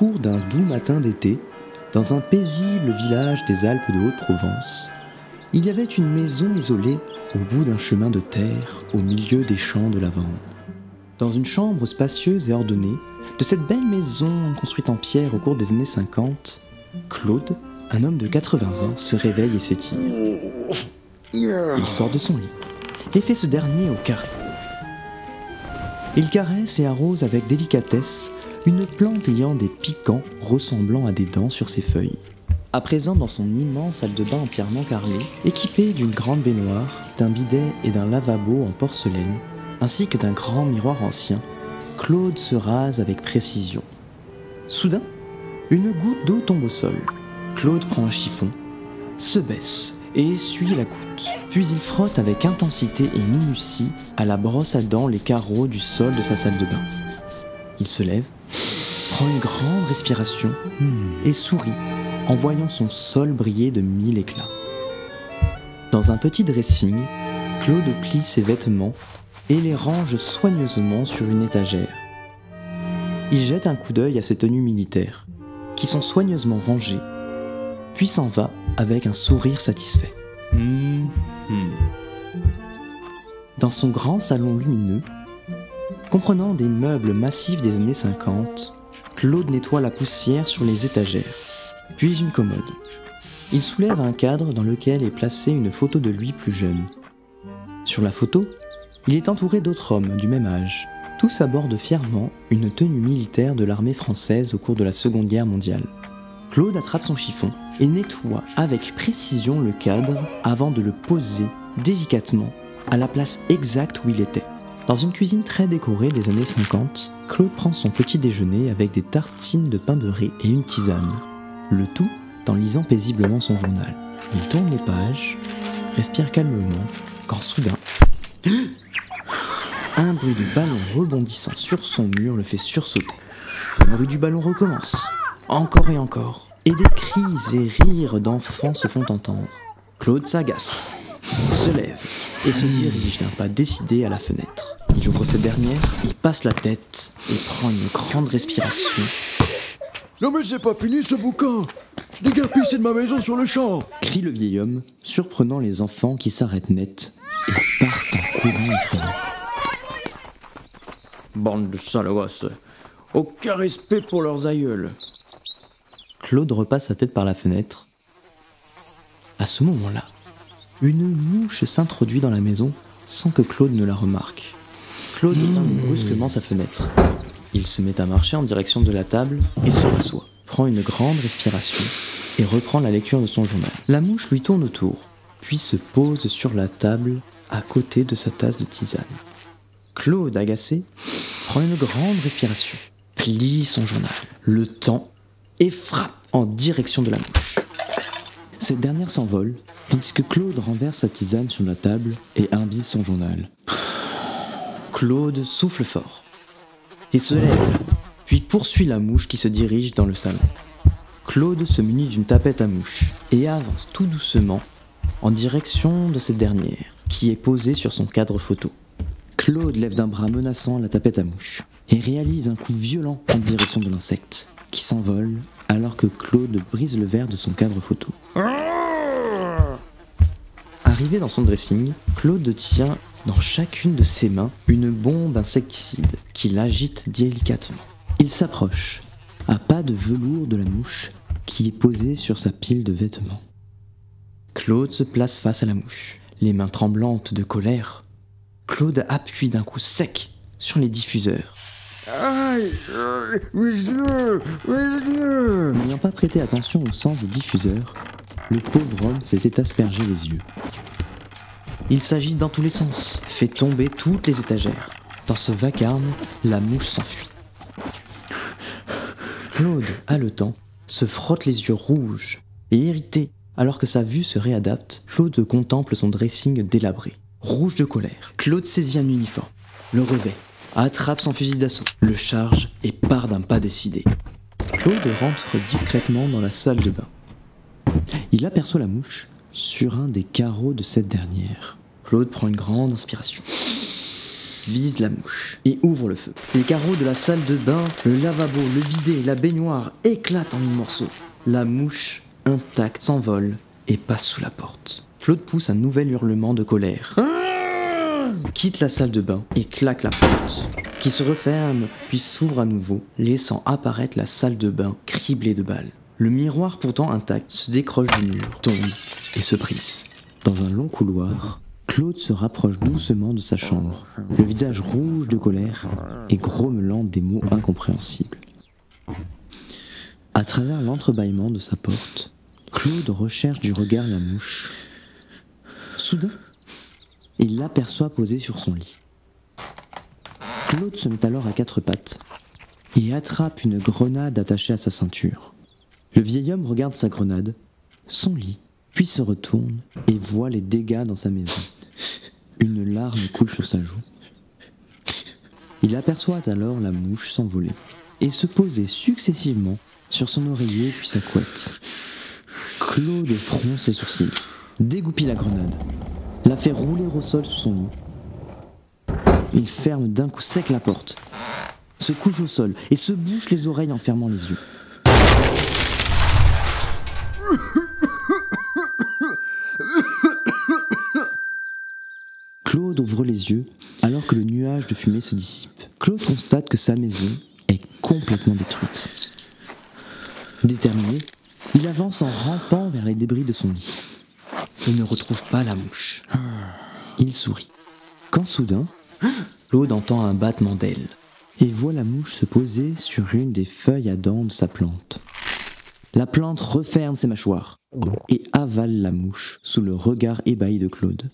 cours d'un doux matin d'été, dans un paisible village des Alpes de Haute-Provence, il y avait une maison isolée au bout d'un chemin de terre au milieu des champs de lavande. Dans une chambre spacieuse et ordonnée, de cette belle maison construite en pierre au cours des années 50, Claude, un homme de 80 ans, se réveille et s'étire. Il sort de son lit et fait ce dernier au carré. Il caresse et arrose avec délicatesse une plante ayant des piquants ressemblant à des dents sur ses feuilles. À présent, dans son immense salle de bain entièrement carrelée, équipée d'une grande baignoire, d'un bidet et d'un lavabo en porcelaine, ainsi que d'un grand miroir ancien, Claude se rase avec précision. Soudain, une goutte d'eau tombe au sol. Claude prend un chiffon, se baisse et essuie la goutte. Puis il frotte avec intensité et minutie à la brosse à dents les carreaux du sol de sa salle de bain. Il se lève, prend une grande respiration et sourit en voyant son sol briller de 1000 éclats. Dans un petit dressing, Claude plie ses vêtements et les range soigneusement sur une étagère. Il jette un coup d'œil à ses tenues militaires, qui sont soigneusement rangées, puis s'en va avec un sourire satisfait. Dans son grand salon lumineux, comprenant des meubles massifs des années 50, Claude nettoie la poussière sur les étagères, puis une commode. Il soulève un cadre dans lequel est placée une photo de lui plus jeune. Sur la photo, il est entouré d'autres hommes du même âge. Tous abordent fièrement une tenue militaire de l'armée française au cours de la Seconde Guerre mondiale. Claude attrape son chiffon et nettoie avec précision le cadre avant de le poser délicatement à la place exacte où il était. Dans une cuisine très décorée des années 50, Claude prend son petit déjeuner avec des tartines de pain beurré et une tisane. Le tout en lisant paisiblement son journal. Il tourne les pages, respire calmement, quand soudain, un bruit de ballon rebondissant sur son mur le fait sursauter. Le bruit du ballon recommence, encore et encore, et des cris et rires d'enfants se font entendre. Claude s'agace, se lève et se dirige d'un pas décidé à la fenêtre. Il ouvre cette dernière, il passe la tête et prend une grande respiration. Non mais c'est pas fini ce bouquin! Les gars pissent de ma maison sur le champ! Crie le vieil homme, surprenant les enfants qui s'arrêtent net et partent en courant effrayés. Bande de sales gosses, aucun respect pour leurs aïeuls. Claude repasse sa tête par la fenêtre. À ce moment-là, une mouche s'introduit dans la maison sans que Claude ne la remarque. Claude ferme brusquement sa fenêtre. Il se met à marcher en direction de la table et se rassoit, prend une grande respiration et reprend la lecture de son journal. La mouche lui tourne autour, puis se pose sur la table à côté de sa tasse de tisane. Claude, agacé, prend une grande respiration, plie son journal, le tend et frappe en direction de la mouche. Cette dernière s'envole, tandis que Claude renverse sa tisane sur la table et imbibe son journal. Claude souffle fort et se lève, puis poursuit la mouche qui se dirige dans le salon. Claude se munit d'une tapette à mouche et avance tout doucement en direction de cette dernière, qui est posée sur son cadre photo. Claude lève d'un bras menaçant la tapette à mouche et réalise un coup violent en direction de l'insecte, qui s'envole alors que Claude brise le verre de son cadre photo. Arrivé dans son dressing, Claude tient dans chacune de ses mains une bombe insecticide qu'il agite délicatement. Il s'approche, à pas de velours de la mouche qui est posée sur sa pile de vêtements. Claude se place face à la mouche, les mains tremblantes de colère. Claude appuie d'un coup sec sur les diffuseurs. N'ayant pas prêté attention au sens des diffuseurs, le pauvre homme s'était aspergé les yeux. Il s'agite dans tous les sens, fait tomber toutes les étagères. Dans ce vacarme, la mouche s'enfuit. Claude, haletant, se frotte les yeux rouges et irrité. Alors que sa vue se réadapte, Claude contemple son dressing délabré. Rouge de colère, Claude saisit un uniforme, le revêt, attrape son fusil d'assaut, le charge et part d'un pas décidé. Claude rentre discrètement dans la salle de bain. Il aperçoit la mouche sur un des carreaux de cette dernière. Claude prend une grande inspiration. vise la mouche et ouvre le feu. Les carreaux de la salle de bain, le lavabo, le bidet, la baignoire éclatent en mille morceaux. La mouche, intacte, s'envole et passe sous la porte. Claude pousse un nouvel hurlement de colère, quitte la salle de bain et claque la porte, qui se referme puis s'ouvre à nouveau, laissant apparaître la salle de bain criblée de balles. Le miroir pourtant intact se décroche du mur, tombe et se brise. Dans un long couloir, Claude se rapproche doucement de sa chambre, le visage rouge de colère et grommelant des mots incompréhensibles. À travers l'entrebâillement de sa porte, Claude recherche du regard la mouche. Soudain, il l'aperçoit posée sur son lit. Claude se met alors à quatre pattes et attrape une grenade attachée à sa ceinture. Le vieil homme regarde sa grenade, son lit, puis se retourne et voit les dégâts dans sa maison. Une larme coule sur sa joue. Il aperçoit alors la mouche s'envoler et se poser successivement sur son oreiller puis sa couette. Claude fronce les sourcils, dégoupille la grenade, la fait rouler au sol sous son lit. Il ferme d'un coup sec la porte, se couche au sol et se bouche les oreilles en fermant les yeux. Claude ouvre les yeux alors que le nuage de fumée se dissipe. Claude constate que sa maison est complètement détruite. Déterminé, il avance en rampant vers les débris de son lit. Il ne retrouve pas la mouche. Il sourit. Quand soudain, Claude entend un battement d'ailes et voit la mouche se poser sur une des feuilles à dents de sa plante. La plante referme ses mâchoires et avale la mouche sous le regard ébahi de Claude.